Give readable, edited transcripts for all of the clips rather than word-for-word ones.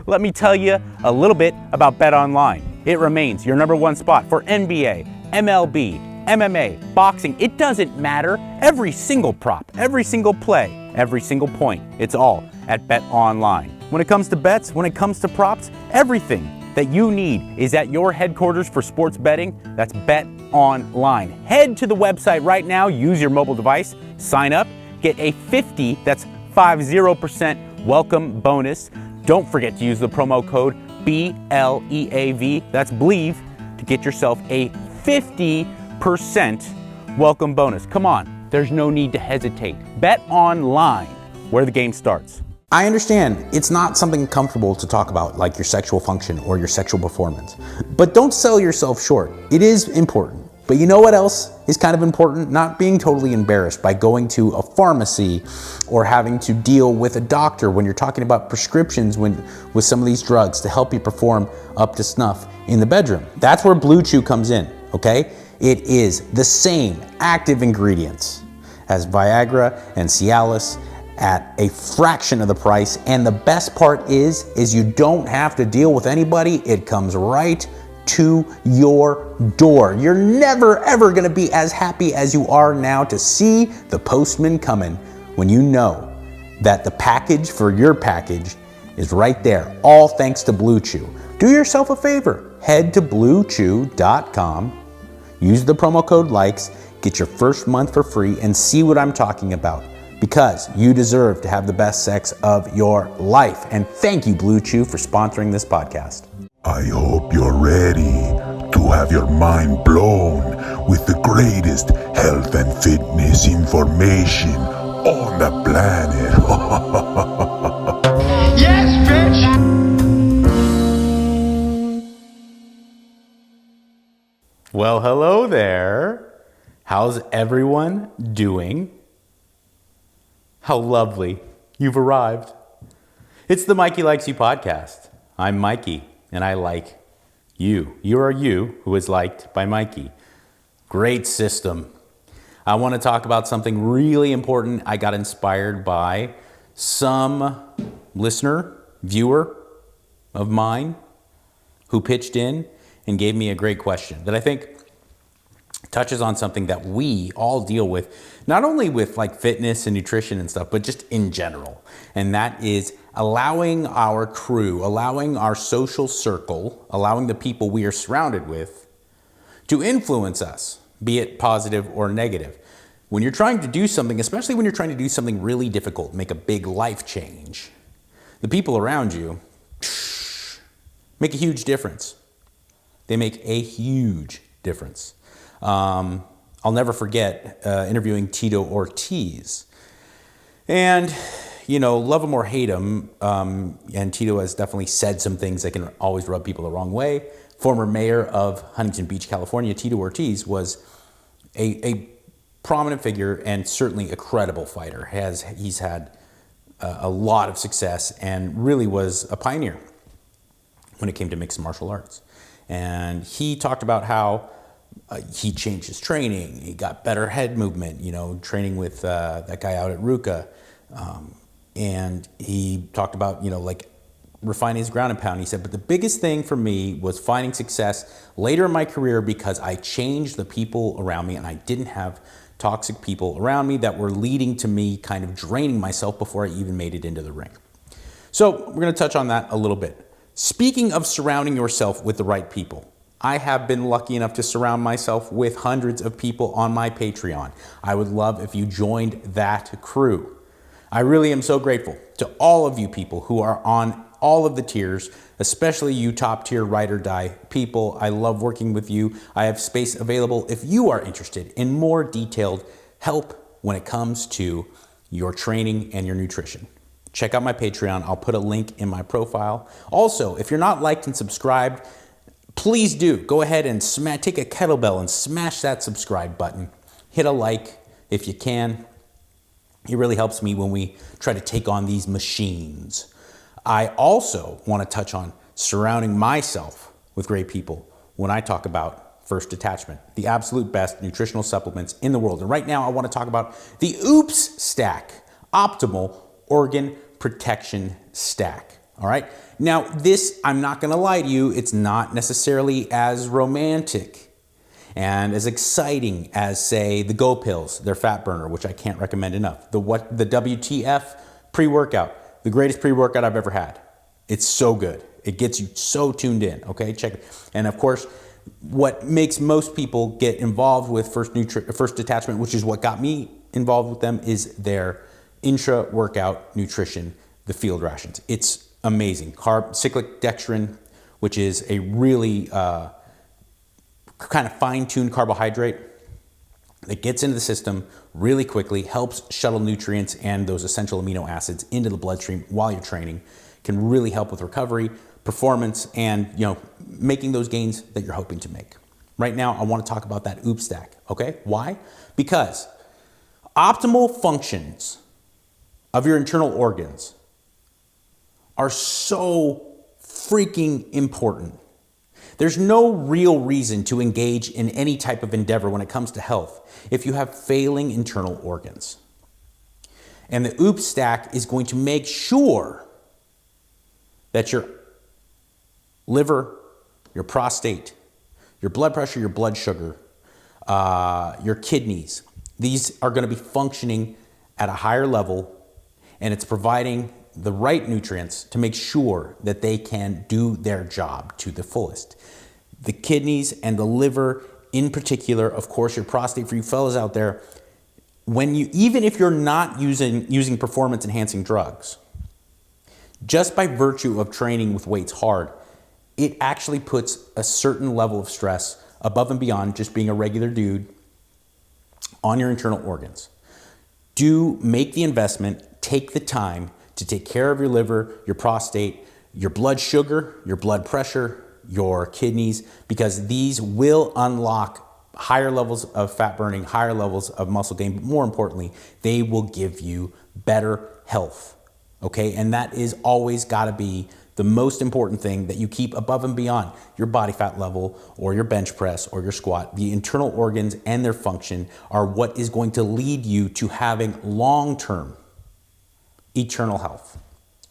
Let me tell you a little bit about BetOnline. It remains your #1 spot for NBA, MLB, MMA, boxing. It doesn't matter. Every single prop, every single play, every single point, it's all at BetOnline. When it comes to bets, when it comes to props, everything that you need is at your headquarters for sports betting. That's BetOnline. Head to the website right now, use your mobile device, sign up, get a 50% welcome bonus. Don't forget to use the promo code BLEAV, that's Believe, to get yourself a 50% welcome bonus. Come on, there's no need to hesitate. Bet online, where the game starts. I understand it's not something comfortable to talk about, like your sexual function or your sexual performance, but don't sell yourself short. It is important. But you know what else is kind of important? Not being totally embarrassed by going to a pharmacy or having to deal with a doctor when you're talking about prescriptions with some of these drugs to help you perform up to snuff in the bedroom. That's where Blue Chew comes in, okay? It is the same active ingredients as Viagra and Cialis at a fraction of the price. And the best part is you don't have to deal with anybody. It comes right to your door. You're never ever gonna be as happy as you are now to see the postman coming when you know that the package for your package is right there, all thanks to Blue Chew. Do yourself a favor, head to bluechew.com, use the promo code LIKES, get your first month for free, and see what I'm talking about, because you deserve to have the best sex of your life. And thank you, Blue Chew, for sponsoring this podcast. I hope you're ready to have your mind blown with the greatest health and fitness information on the planet. Yes, bitch! Well, hello there. How's everyone doing? How lovely. You've arrived. It's the Mikey Likes You podcast. I'm Mikey, and I like you. You are you who is liked by Mikey. Great system. I want to talk about something really important. I got inspired by some listener, viewer of mine who pitched in and gave me a great question that I think touches on something that we all deal with, not only with like fitness and nutrition and stuff, but just in general. And that is allowing our crew, allowing our social circle, allowing the people we are surrounded with to influence us, be it positive or negative. When you're trying to do something, especially when you're trying to do something really difficult, make a big life change, the people around you make a huge difference. They make a huge difference. I'll never forget interviewing Tito Ortiz. And, you know, love him or hate him, and Tito has definitely said some things that can always rub people the wrong way. Former mayor of Huntington Beach, California, Tito Ortiz was a prominent figure and certainly a credible fighter. He's had a lot of success and really was a pioneer when it came to mixed martial arts. And he talked about how he changed his training. He got better head movement, you know, training with that guy out at Ruka. And he talked about, you know, like refining his ground and pound. He said, but the biggest thing for me was finding success later in my career because I changed the people around me and I didn't have toxic people around me that were leading to me kind of draining myself before I even made it into the ring. So we're going to touch on that a little bit. Speaking of surrounding yourself with the right people, I have been lucky enough to surround myself with hundreds of people on my Patreon. I would love if you joined that crew. I really am so grateful to all of you people who are on all of the tiers, especially you top tier ride or die people. I love working with you. I have space available if you are interested in more detailed help when it comes to your training and your nutrition. Check out my Patreon. I'll put a link in my profile. Also, if you're not liked and subscribed, please do go ahead and take a kettlebell and smash that subscribe button. Hit a like if you can. It really helps me when we try to take on these machines. I also want to touch on surrounding myself with great people when I talk about First Attachment, the absolute best nutritional supplements in the world. And right now I want to talk about the OOPS Stack, Optimal Organ Protection Stack. All right. Now this, I'm not going to lie to you, it's not necessarily as romantic and as exciting as, say, the Go Pills, their fat burner, which I can't recommend enough. The WTF pre-workout, the greatest pre-workout I've ever had. It's so good. It gets you so tuned in. Okay, check it. And of course, what makes most people get involved with First Detachment, which is what got me involved with them, is their intra-workout nutrition, the field rations. It's amazing. Cyclic dextrin, which is a really kind of fine-tuned carbohydrate that gets into the system really quickly, helps shuttle nutrients and those essential amino acids into the bloodstream while you're training, can really help with recovery, performance, and making those gains that you're hoping to make. Right now, I want to talk about that OOP stack. Okay, why? Because optimal functions of your internal organs are so freaking important. There's no real reason to engage in any type of endeavor when it comes to health if you have failing internal organs. And the OOP stack is going to make sure that your liver, your prostate, your blood pressure, your blood sugar, your kidneys, these are going to be functioning at a higher level, and it's providing the right nutrients to make sure that they can do their job to the fullest. The kidneys and the liver in particular, of course, your prostate, for you fellas out there, even if you're not using performance enhancing drugs, just by virtue of training with weights hard, it actually puts a certain level of stress above and beyond just being a regular dude on your internal organs. Do make the investment, take the time to take care of your liver, your prostate, your blood sugar, your blood pressure, your kidneys, because these will unlock higher levels of fat burning, higher levels of muscle gain, but more importantly, they will give you better health. Okay, and that is always got to be the most important thing that you keep above and beyond your body fat level or your bench press or your squat. The internal organs and their function are what is going to lead you to having long-term eternal health.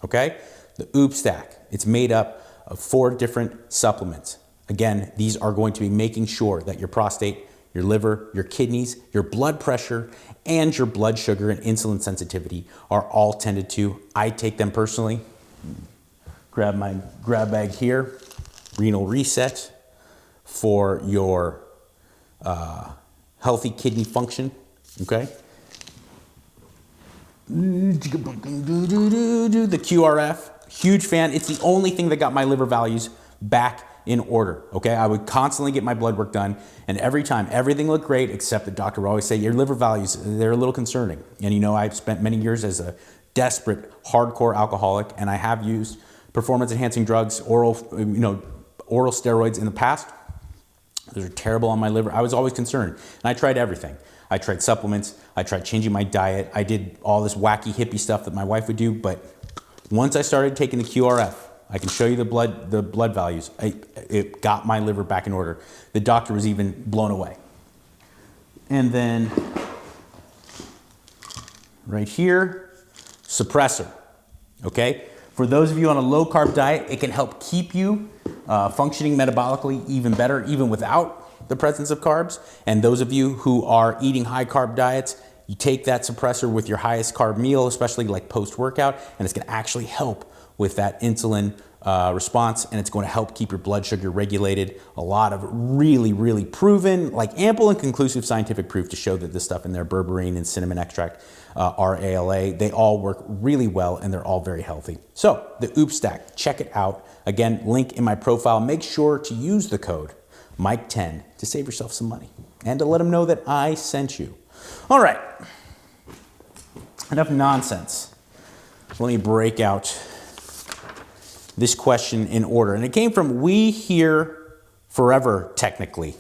Okay, the OOP stack, it's made up of 4 different supplements. Again, these are going to be making sure that your prostate, your liver, your kidneys, your blood pressure, and your blood sugar and insulin sensitivity are all tended to. I take them personally. Grab my grab bag here. Renal Reset for your healthy kidney function. Okay. The QRF, huge fan. It's the only thing that got my liver values back in order. Okay, I would constantly get my blood work done, and every time everything looked great, except the doctor would always say your liver values, they're a little concerning. And I've spent many years as a desperate hardcore alcoholic, and I have used performance enhancing drugs, oral steroids in the past. Those are terrible on my liver. I was always concerned, and I tried everything. I tried supplements, I tried changing my diet, I did all this wacky hippie stuff that my wife would do, but once I started taking the QRF, I can show you the blood values. It got my liver back in order. The doctor was even blown away. And then right here, suppressor, okay? For those of you on a low carb diet, it can help keep you functioning metabolically even better, even without the presence of carbs. And those of you who are eating high carb diets, you take that suppressor with your highest carb meal, especially like post-workout, and it's gonna actually help with that insulin response, and it's going to help keep your blood sugar regulated. A lot of really, really proven, like ample and conclusive scientific proof to show that this stuff in there, berberine and cinnamon extract, RALA, they all work really well and they're all very healthy. So the OOP stack, check it out. Again, link in my profile. Make sure to use the code Mike10 to save yourself some money and to let them know that I sent you. All right, enough nonsense. Let me break out this question in order. And it came from We Here Forever, technically.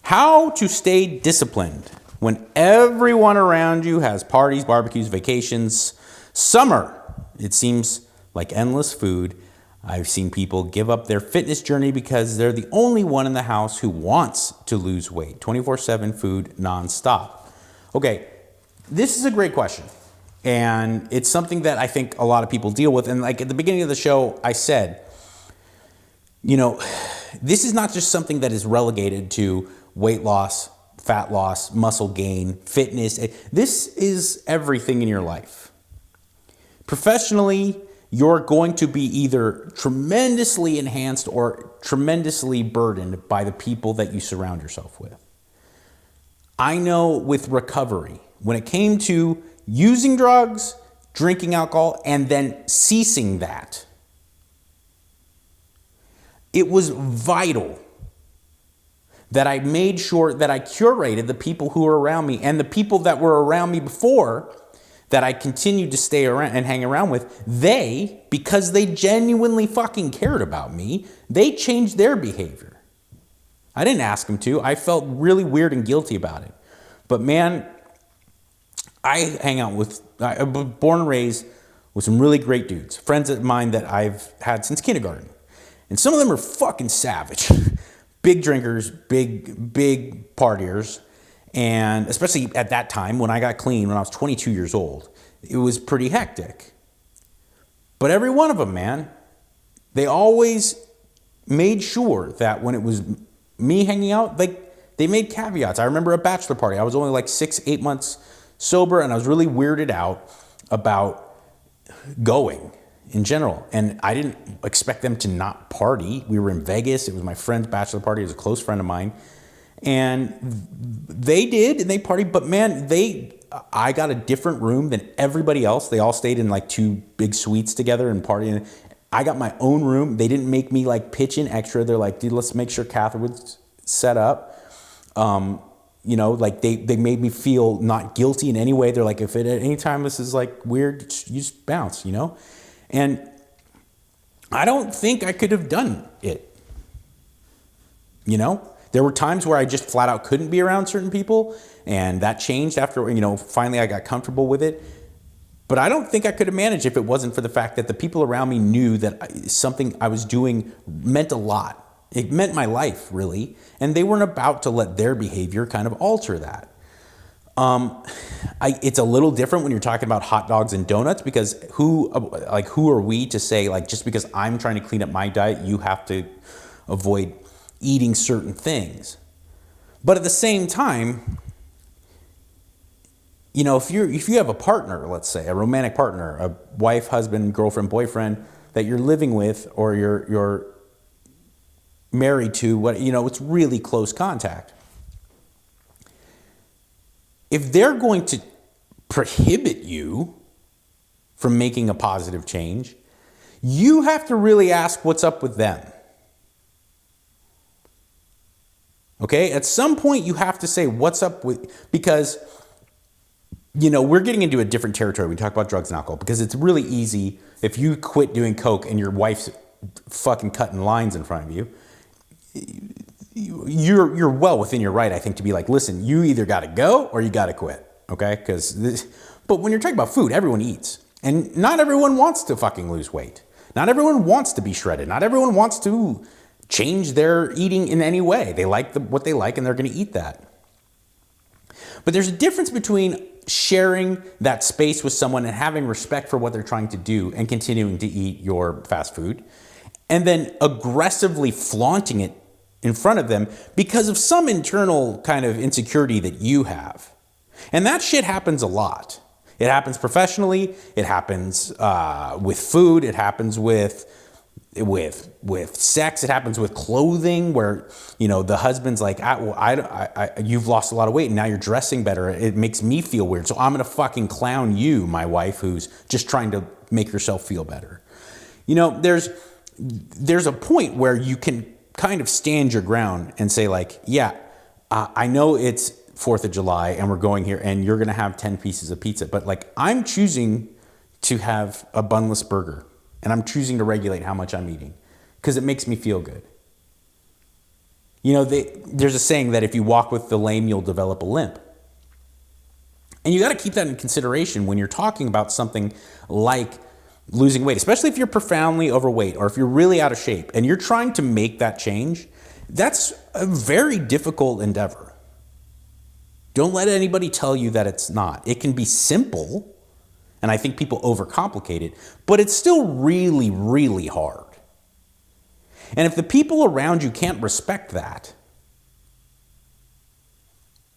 How to stay disciplined when everyone around you has parties, barbecues, vacations. Summer, it seems like endless food. I've seen people give up their fitness journey because they're the only one in the house who wants to lose weight. 24/7 food nonstop. Okay, this is a great question. And it's something that I think a lot of people deal with. And like at the beginning of the show, I said, you know, this is not just something that is relegated to weight loss, fat loss, muscle gain, fitness. This is everything in your life. Professionally, you're going to be either tremendously enhanced or tremendously burdened by the people that you surround yourself with. I know with recovery, when it came to using drugs, drinking alcohol, and then ceasing that, it was vital that I made sure that I curated the people who were around me, and the people that were around me before that I continued to stay around and hang around with, because they genuinely fucking cared about me, they changed their behavior. I didn't ask them to. I felt really weird and guilty about it. But man, I hang out with, I was born and raised with some really great dudes, friends of mine that I've had since kindergarten. And some of them are fucking savage. Big drinkers, big partiers. And especially at that time when I got clean, when I was 22 years old, it was pretty hectic. But every one of them, man, they always made sure that when it was me hanging out, like they made caveats. I remember a bachelor party. I was only like 6-8 months sober, and I was really weirded out about going in general. And I didn't expect them to not party. We were in Vegas. It was my friend's bachelor party. It was a close friend of mine. And they did, and they partied, but man, I got a different room than everybody else. They all stayed in like 2 big suites together and partying. I got my own room. They didn't make me like pitch in extra. They're like, dude, let's make sure Catherine was set up. You know, like they made me feel not guilty in any way. They're like, if at any time this is like weird, you just bounce, you know? And I don't think I could have done it, you know? There were times where I just flat out couldn't be around certain people, and that changed after, you know, finally I got comfortable with it. But I don't think I could have managed if it wasn't for the fact that the people around me knew that something I was doing meant a lot. It meant my life, really, and they weren't about to let their behavior kind of alter that. It's a little different when you're talking about hot dogs and donuts, because who are we to say, like, just because I'm trying to clean up my diet, you have to avoid eating certain things. But at the same time, you know, if you have a partner, let's say a romantic partner, a wife, husband, girlfriend, boyfriend that you're living with, or you're married to, what, you know, it's really close contact. If they're going to prohibit you from making a positive change, you have to really ask what's up with them. Okay? At some point, you have to say what's up with, because, you know, we're getting into a different territory. We talk about drugs and alcohol, because it's really easy if you quit doing coke and your wife's fucking cutting lines in front of you. You're well within your right, I think, to be like, listen, you either got to go or you got to quit, okay? But when you're talking about food, everyone eats. And not everyone wants to fucking lose weight. Not everyone wants to be shredded. Not everyone wants to change their eating in any way. They like what they like, and they're going to eat that. But there's a difference between sharing that space with someone and having respect for what they're trying to do and continuing to eat your fast food, and then aggressively flaunting it in front of them because of some internal kind of insecurity that you have. And that shit happens a lot. It happens professionally. It happens with food. It happens with sex. It happens with clothing, where, you know, the husband's like, you've lost a lot of weight and now you're dressing better. It makes me feel weird, so I'm gonna fucking clown you, my wife, who's just trying to make herself feel better. You know, there's a point where you can kind of stand your ground and say, like, yeah, I know it's 4th of July and we're going here and you're going to have 10 pieces of pizza, but like, I'm choosing to have a bunless burger, and I'm choosing to regulate how much I'm eating because it makes me feel good. You know, there's a saying that if you walk with the lame, you'll develop a limp. And you got to keep that in consideration when you're talking about something like losing weight, especially if you're profoundly overweight or if you're really out of shape and you're trying to make that change. That's a very difficult endeavor. Don't let anybody tell you that it's not. It can be simple. And I think people overcomplicate it, but it's still really, really hard. And if the people around you can't respect that,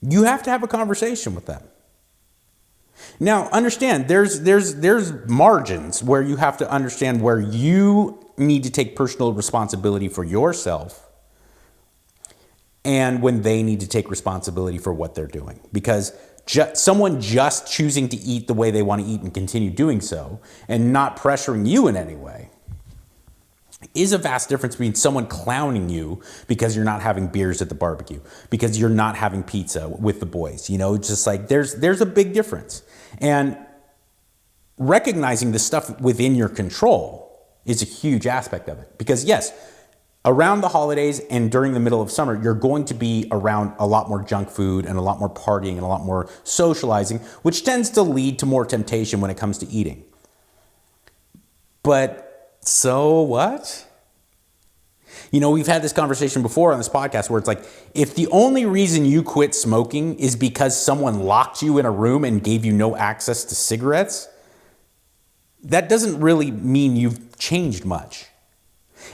you have to have a conversation with them. Now, understand, there's margins where you have to understand where you need to take personal responsibility for yourself and when they need to take responsibility for what they're doing. Because someone just choosing to eat the way they want to eat and continue doing so and not pressuring you in any way is a vast difference between someone clowning you because you're not having beers at the barbecue, because you're not having pizza with the boys. You know, just like there's a big difference. And recognizing the stuff within your control is a huge aspect of it. Because yes, around the holidays and during the middle of summer, you're going to be around a lot more junk food and a lot more partying and a lot more socializing, which tends to lead to more temptation when it comes to eating. But so what? You know, we've had this conversation before on this podcast where it's like, if the only reason you quit smoking is because someone locked you in a room and gave you no access to cigarettes, that doesn't really mean you've changed much.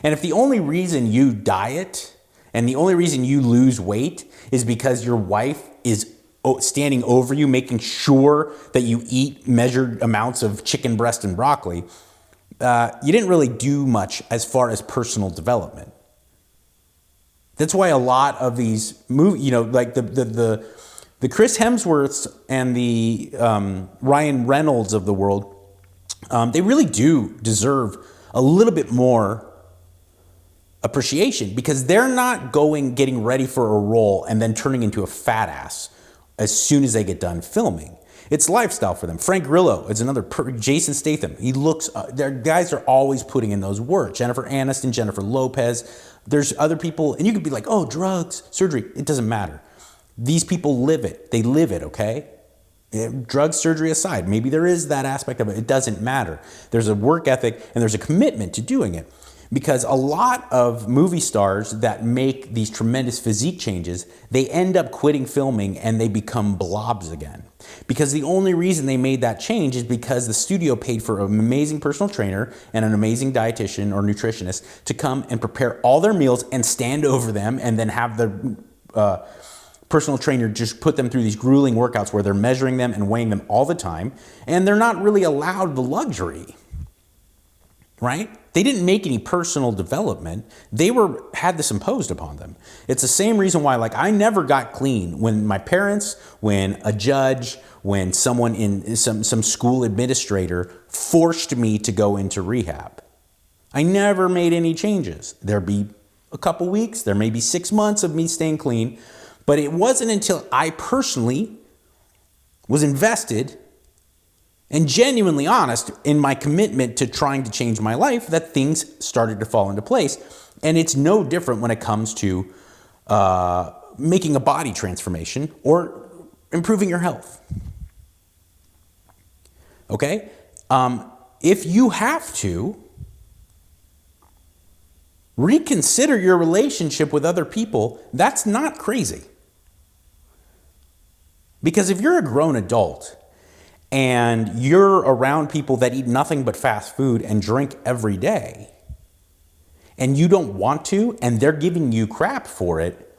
And if the only reason you diet and the only reason you lose weight is because your wife is standing over you, making sure that you eat measured amounts of chicken breast and broccoli, you didn't really do much as far as personal development. That's why a lot of these movies, you know, like the Chris Hemsworths and the Ryan Reynolds of the world, they really do deserve a little bit more appreciation because they're not getting ready for a role and then turning into a fat ass as soon as they get done filming. It's lifestyle for them. Frank Grillo is another. Jason Statham. He looks. Their guys are always putting in those work. Jennifer Aniston, Jennifer Lopez. There's other people, and you could be like, oh, drugs, surgery. It doesn't matter. These people live it. They live it. Okay. Drugs, surgery aside, maybe there is that aspect of it. It doesn't matter. There's a work ethic and there's a commitment to doing it. Because a lot of movie stars that make these tremendous physique changes, they end up quitting filming and they become blobs again. Because the only reason they made that change is because the studio paid for an amazing personal trainer and an amazing dietitian or nutritionist to come and prepare all their meals and stand over them and then have the personal trainer just put them through these grueling workouts where they're measuring them and weighing them all the time. And they're not really allowed the luxury, right? They didn't make any personal development. They had this imposed upon them. It's the same reason why, like, I never got clean when my parents, when a judge, when someone in some school administrator forced me to go into rehab. I never made any changes. There'd be a couple weeks, there may be 6 months of me staying clean, but it wasn't until I personally was invested and genuinely honest in my commitment to trying to change my life that things started to fall into place. And it's no different when it comes to making a body transformation or improving your health. Okay? If you have to, reconsider your relationship with other people, that's not crazy. Because if you're a grown adult and you're around people that eat nothing but fast food and drink every day, and you don't want to, and they're giving you crap for it,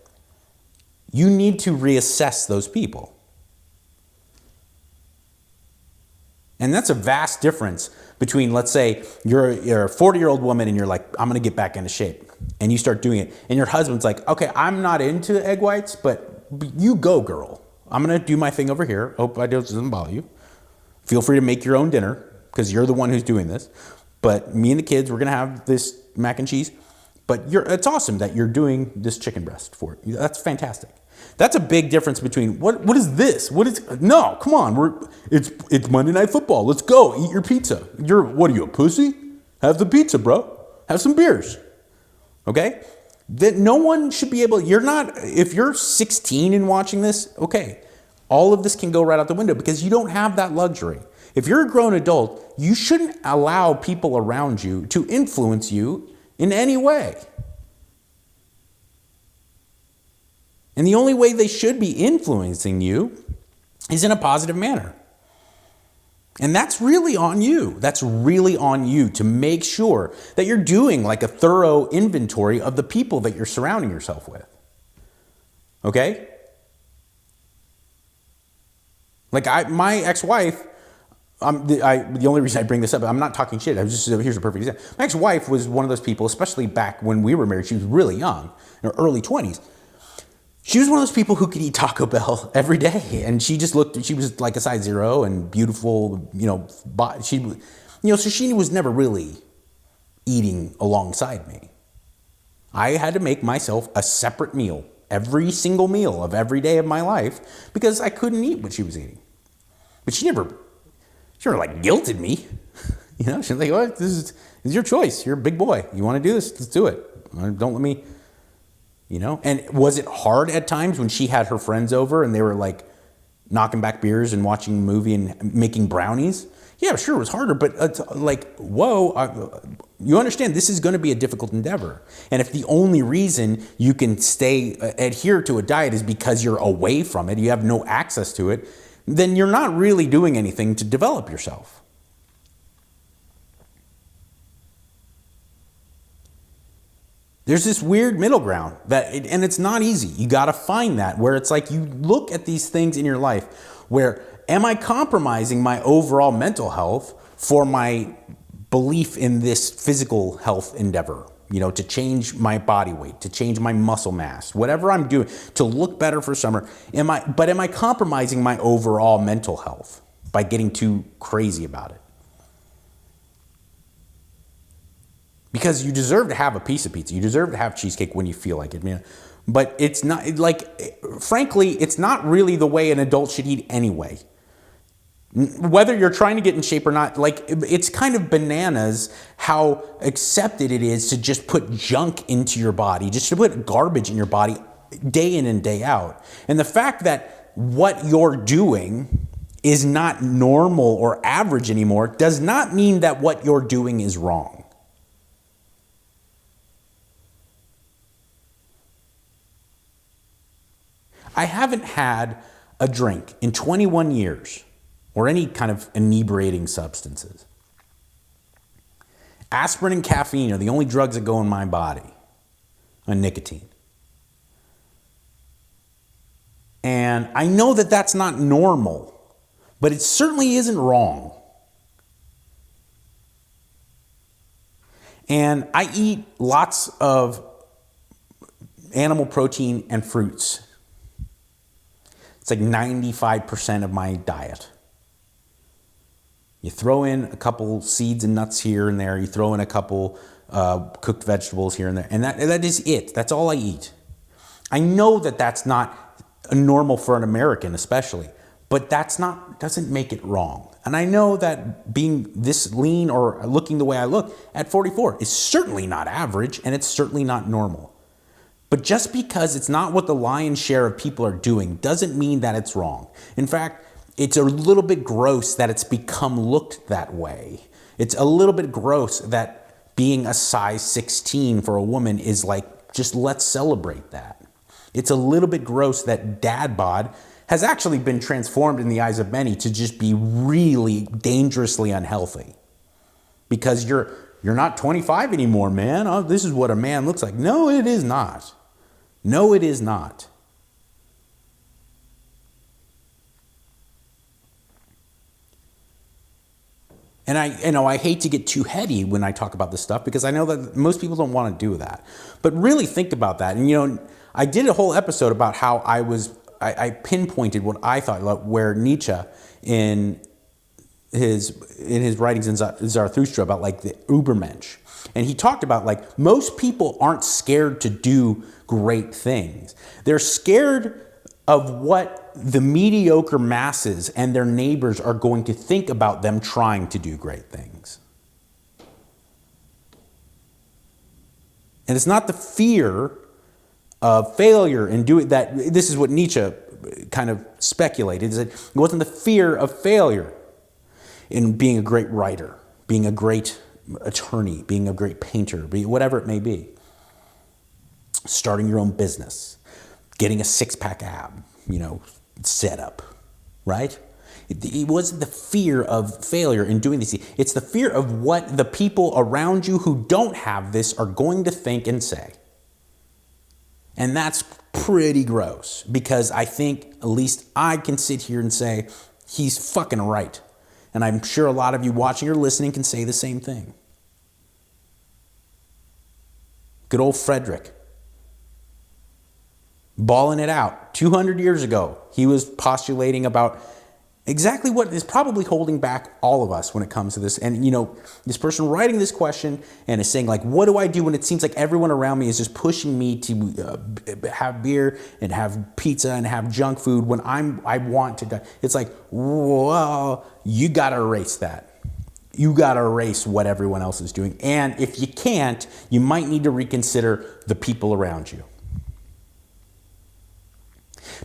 you need to reassess those people. And that's a vast difference between, let's say, you're a 40-year-old woman and you're like, I'm going to get back into shape. And you start doing it. And your husband's like, okay, I'm not into egg whites, but you go, girl. I'm going to do my thing over here. Hope I doesn't bother you. Feel free to make your own dinner because you're the one who's doing this. But me and the kids, we're going to have this mac and cheese. But it's awesome that you're doing this chicken breast for it. That's fantastic. That's a big difference between what is this? No, come on. It's Monday Night Football. Let's go. Eat your pizza. What are you, a pussy? Have the pizza, bro. Have some beers. Okay? That no one should be able, if you're 16 and watching this, okay, all of this can go right out the window because you don't have that luxury. If you're a grown adult, you shouldn't allow people around you to influence you in any way. And the only way they should be influencing you is in a positive manner. And that's really on you. That's really on you to make sure that you're doing like a thorough inventory of the people that you're surrounding yourself with. Okay? Like my ex-wife, the only reason I bring this up, I'm not talking shit. Here's a perfect example. My ex-wife was one of those people, especially back when we were married. She was really young, in her early 20s. She was one of those people who could eat Taco Bell every day, and she was like a size 0 and beautiful, so she was never really eating alongside me. I had to make myself a separate meal, every single meal of every day of my life, because I couldn't eat what she was eating. But she never like guilted me. She was like, "Oh, this is your choice. You're a big boy. You want to do this? Let's do it. Don't let me." And was it hard at times when she had her friends over and they were like knocking back beers and watching a movie and making brownies? Yeah, sure, it was harder, but it's like, whoa, you understand this is going to be a difficult endeavor. And if the only reason you can adhere to a diet is because you're away from it, you have no access to it, then you're not really doing anything to develop yourself. There's this weird middle ground and it's not easy. You got to find that where it's like you look at these things in your life where am I compromising my overall mental health for my belief in this physical health endeavor? To change my body weight, to change my muscle mass, whatever I'm doing to look better for summer. Am I compromising my overall mental health by getting too crazy about it? Because you deserve to have a piece of pizza. You deserve to have cheesecake when you feel like it. But it's not, frankly, it's not really the way an adult should eat anyway. Whether you're trying to get in shape or not, it's kind of bananas how accepted it is to just put junk into your body, just to put garbage in your body day in and day out. And the fact that what you're doing is not normal or average anymore does not mean that what you're doing is wrong. I haven't had a drink in 21 years or any kind of inebriating substances. Aspirin and caffeine are the only drugs that go in my body, and nicotine. And I know that that's not normal, but it certainly isn't wrong. And I eat lots of animal protein and fruits. It's like 95% of my diet. You throw in a couple seeds and nuts here and there. You throw in a couple cooked vegetables here and there. And that is it. That's all I eat. I know that that's not normal for an American especially, but doesn't make it wrong. And I know that being this lean or looking the way I look at 44 is certainly not average and it's certainly not normal. But just because it's not what the lion's share of people are doing doesn't mean that it's wrong. In fact, it's a little bit gross that it's become looked that way. It's a little bit gross that being a size 16 for a woman is like, just let's celebrate that. It's a little bit gross that dad bod has actually been transformed in the eyes of many to just be really dangerously unhealthy. Because you're not 25 anymore, man. Oh, this is what a man looks like. No, it is not. No, it is not. And I hate to get too heady when I talk about this stuff because I know that most people don't want to do that. But really think about that. And I did a whole episode about how I pinpointed what I thought about where Nietzsche in his writings in Zarathustra about like the Übermensch. And he talked about like most people aren't scared to do great things. They're scared of what the mediocre masses and their neighbors are going to think about them trying to do great things. And it's not the fear of failure and doing that. This is what Nietzsche kind of speculated, is that it wasn't the fear of failure in being a great writer, being a great attorney, being a great painter, whatever it may be. Starting your own business, getting a six-pack ab, set up, right? It wasn't the fear of failure in doing these things. It's the fear of what the people around you who don't have this are going to think and say. And that's pretty gross, because I think at least I can sit here and say, he's fucking right. And I'm sure a lot of you watching or listening can say the same thing. Good old Frederick. Balling it out. 200 years ago, he was postulating about exactly what is probably holding back all of us when it comes to this. And, you know, this person writing this question and is saying, like, what do I do when it seems like everyone around me is just pushing me to have beer and have pizza and have junk food when I want to die? It's like, well, you got to erase that. You got to erase what everyone else is doing. And if you can't, you might need to reconsider the people around you.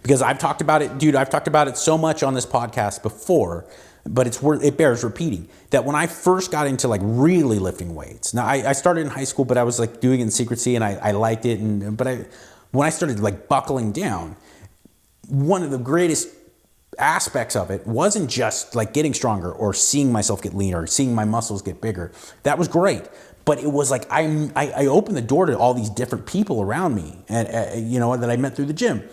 Because I've talked about it, dude, I've talked about it so much on this podcast before, but it bears repeating, that when I first got into like really lifting weights, now I started in high school, but I was like doing it in secrecy and I liked it. When I started like buckling down, one of the greatest aspects of it wasn't just like getting stronger or seeing myself get leaner or seeing my muscles get bigger. That was great. But it was like I opened the door to all these different people around me and you know, that I met through the gym.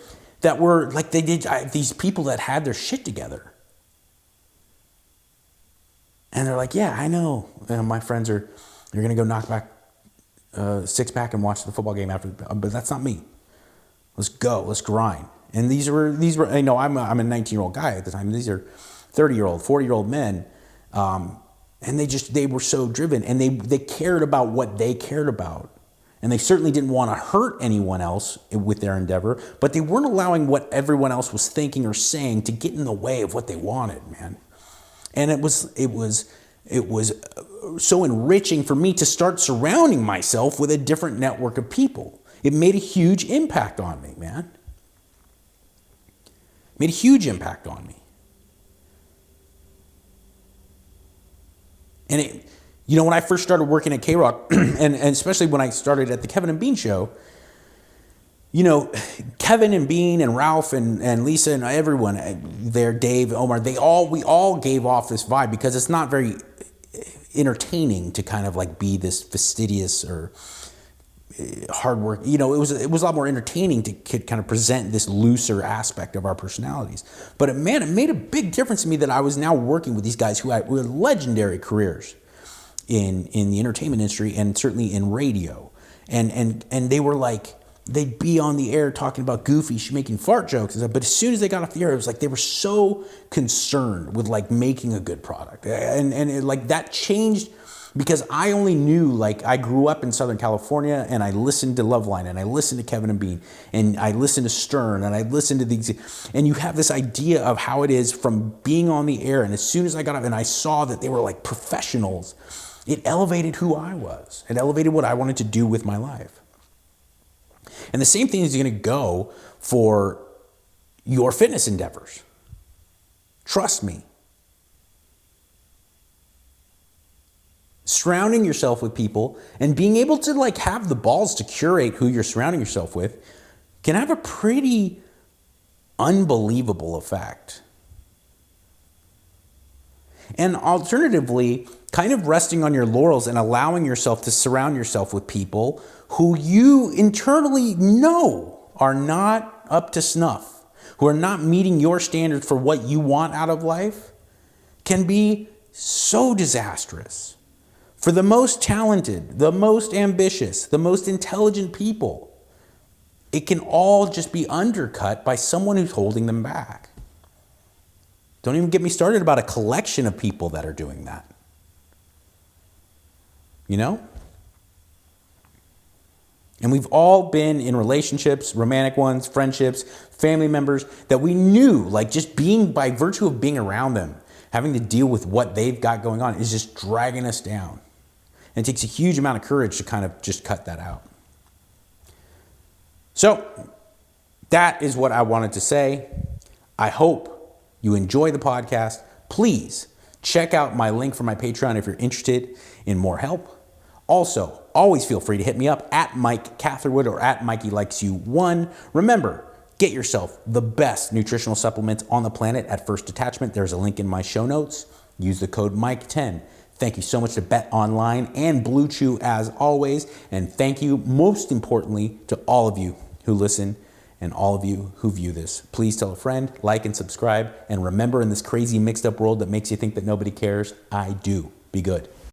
That were like these people that had their shit together. And they're like, yeah, I know. My friends you're going to go knock back six pack and watch the football game after, but that's not me. Let's go, let's grind. And these were, I know I'm a 19-year-old guy at the time. These are 30-year-old, 40-year-old men. And they were so driven, and they cared about what they cared about. And they certainly didn't want to hurt anyone else with their endeavor, but they weren't allowing what everyone else was thinking or saying to get in the way of what they wanted, man. And it was so enriching for me to start surrounding myself with a different network of people. It made a huge impact on me, man. Made a huge impact on me. And you know, when I first started working at K-Rock, and especially when I started at the Kevin and Bean show, you know, Kevin and Bean and Ralph and Lisa and everyone there, Dave, Omar, we all gave off this vibe, because it's not very entertaining to kind of like be this fastidious or hard work. You know, it was a lot more entertaining to kind of present this looser aspect of our personalities. But man, it made a big difference to me that I was now working with these guys who had legendary careers in the entertainment industry and certainly in radio. And they were like, they'd be on the air talking about goofy, making fart jokes and stuff, but as soon as they got off the air, it was like they were so concerned with like making a good product. And it, like that changed, because I only knew, like, I grew up in Southern California and I listened to Loveline and I listened to Kevin and Bean and I listened to Stern and I listened to these, and you have this idea of how it is from being on the air. And as soon as I got up and I saw that they were like professionals, it elevated who I was. It elevated what I wanted to do with my life. And the same thing is going to go for your fitness endeavors. Trust me. Surrounding yourself with people and being able to like have the balls to curate who you're surrounding yourself with can have a pretty unbelievable effect. And alternatively, kind of resting on your laurels and allowing yourself to surround yourself with people who you internally know are not up to snuff, who are not meeting your standards for what you want out of life, can be so disastrous. For the most talented, the most ambitious, the most intelligent people, it can all just be undercut by someone who's holding them back. Don't even get me started about a collection of people that are doing that. You know? And we've all been in relationships, romantic ones, friendships, family members, that we knew, like just being, by virtue of being around them, having to deal with what they've got going on is just dragging us down. And it takes a huge amount of courage to kind of just cut that out. So that is what I wanted to say. I hope you enjoy the podcast. Please check out my link for my Patreon if you're interested in more help. Also, always feel free to hit me up at Mike Catherwood or at Mikey Likes You 1. Remember, Get yourself the best nutritional supplements on the planet at First Attachment. There's a link in my show notes. Use the code Mike10. Thank you so much to BetOnline and Blue Chew as always. And thank you most importantly to all of you who listen and all of you who view this. Please tell a friend, like and subscribe. And remember, in this crazy mixed up world that makes you think that nobody cares, I do. Be good.